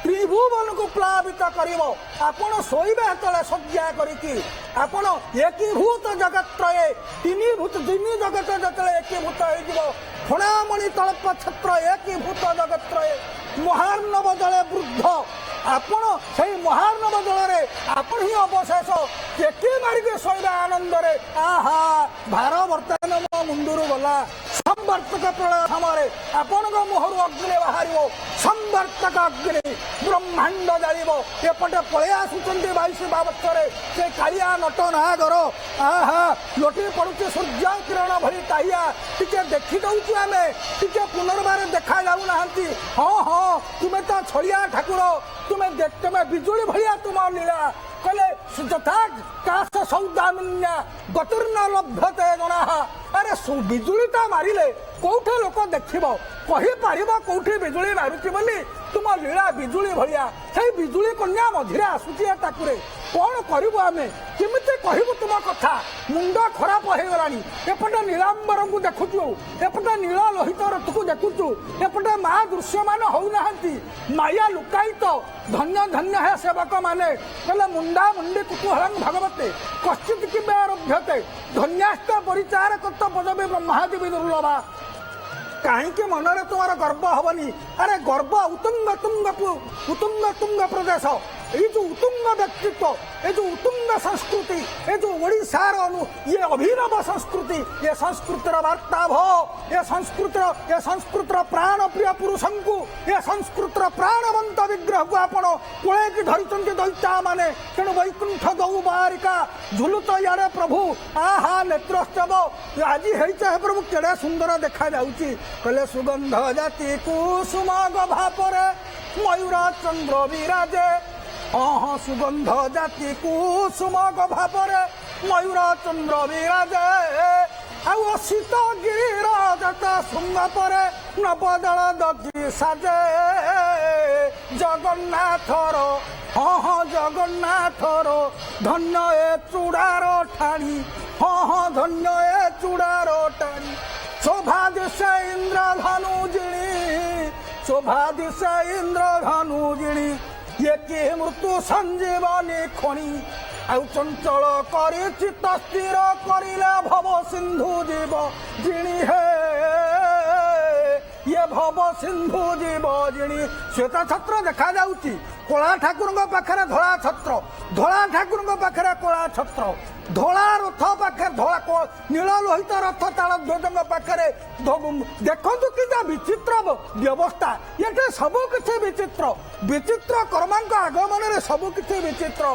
त्रिभुवन को प्लावित करिवो आपण सोइबे तले सज्जा करिकी आपण एकीभूत जगत्रये तीन जगत जतले एकीभूत होइजिवो फणामणि तळप छत्र एकीभूत जगत्रये महार्णव जले वृद्ध आपण से महार्णव जल आपण ही अवशेष टेकी मारिके शोवा आनंद रे आहा भार बर्तमान मो मुंडरू गला संवर्तक प्रलय समय आपण मुहर अग्नि बाहर संवर्तक अग्नि ब्रह्मांड जाव एपटे पलि आसुच्च 22 से कालिया नट नागर आहा लोटी पड़ुचे सूर्य किरण भली टाइया टिके देखी दउछु आमे टिके पुनर्बार देखा जाऊना हाँ हाँ तुम्हें तो छलिया ठाकुर तुम्हें बिजुली भलिया तुम लीला कले काश सौदामिन्या गतिर्न लभ्यते जना अरे बिजुलीटा मारिले कौटे लोक देखिब कहीपर कौटे बिजुली मारुची बोली तुम लीला बिजुली भलिया से बिजुली कन्या मझिरे आसुची टाकुरे कौन करू आम केमी कहबू तुम कथा मुंड खराब हो गलानी एपटे नीलांबर को देखुचु एपटे नील लोहित रथ को देखुचु एपटे माँ दृश्यमान होना माया लुकायित धन्य धन्य है सेवक माने कहले मुंडा मुंडी कुतूहलं भगवते कश्चित किंबे आरभ्यते धन्यास्त परिचारक पदवी ब्रह्मादेवी दुर्लभा कहीं मनरे तुम्हारा गर्व हबनी अरे गर्व उत्तुंग तुंग प्रदेश ये जो उत्तुंग व्यक्तित्व ये जो उत्तुंग संस्कृति ये जो ओडिशार ये अभिनव संस्कृति ये संस्कृतिर वार्ताभ ये संस्कृतिर प्राण प्रिय पुरुष को ये संस्कृतिर प्राणवंत विग्रह को आपण कोड़े धरी दैत्या माने तेणु वैकुंठ गौ बारिका झुलुत यारे प्रभु आहा नेत्रोत्सव आज है प्रभु केड़े सुंदर देखा जाउची कहले सुगंध जाति कुसुम भापरे मयूर चंद्र विराजे हाँ सुगंध जाति कुसुम भापरे मयूर चंद्र विराजे शीत गिरिराजत शुंग पर नवदल दधि साजे जगन्नाथर हाँ जगन्नाथर धन्य ए चूड़ार ठाणी हाँ धन्य ए चूड़ार ठाणी शोभा दिशे इंद्रधनु जिणी शोभा दिशे इंद्रधनु जिणी ये कि मृत्यु संजीवनी खणी आउ चंचल करी चित्त स्थिर करिले भव सिंधु जीव जिणी हे ये भव सिंधु जीव जिणी श्वेत छत्र देखा जाउची कोला ठाकुर पाखे धला छत्र धला ठाकुर पाखे कोला छत्र धला रथ पाखे धला नील लोहित रथ ताल ध्वज पाखे देखु कि विचित्र व्यवस्था ये सबकि विचित्र विचित्र कर्मा आगमन सबकि विचित्र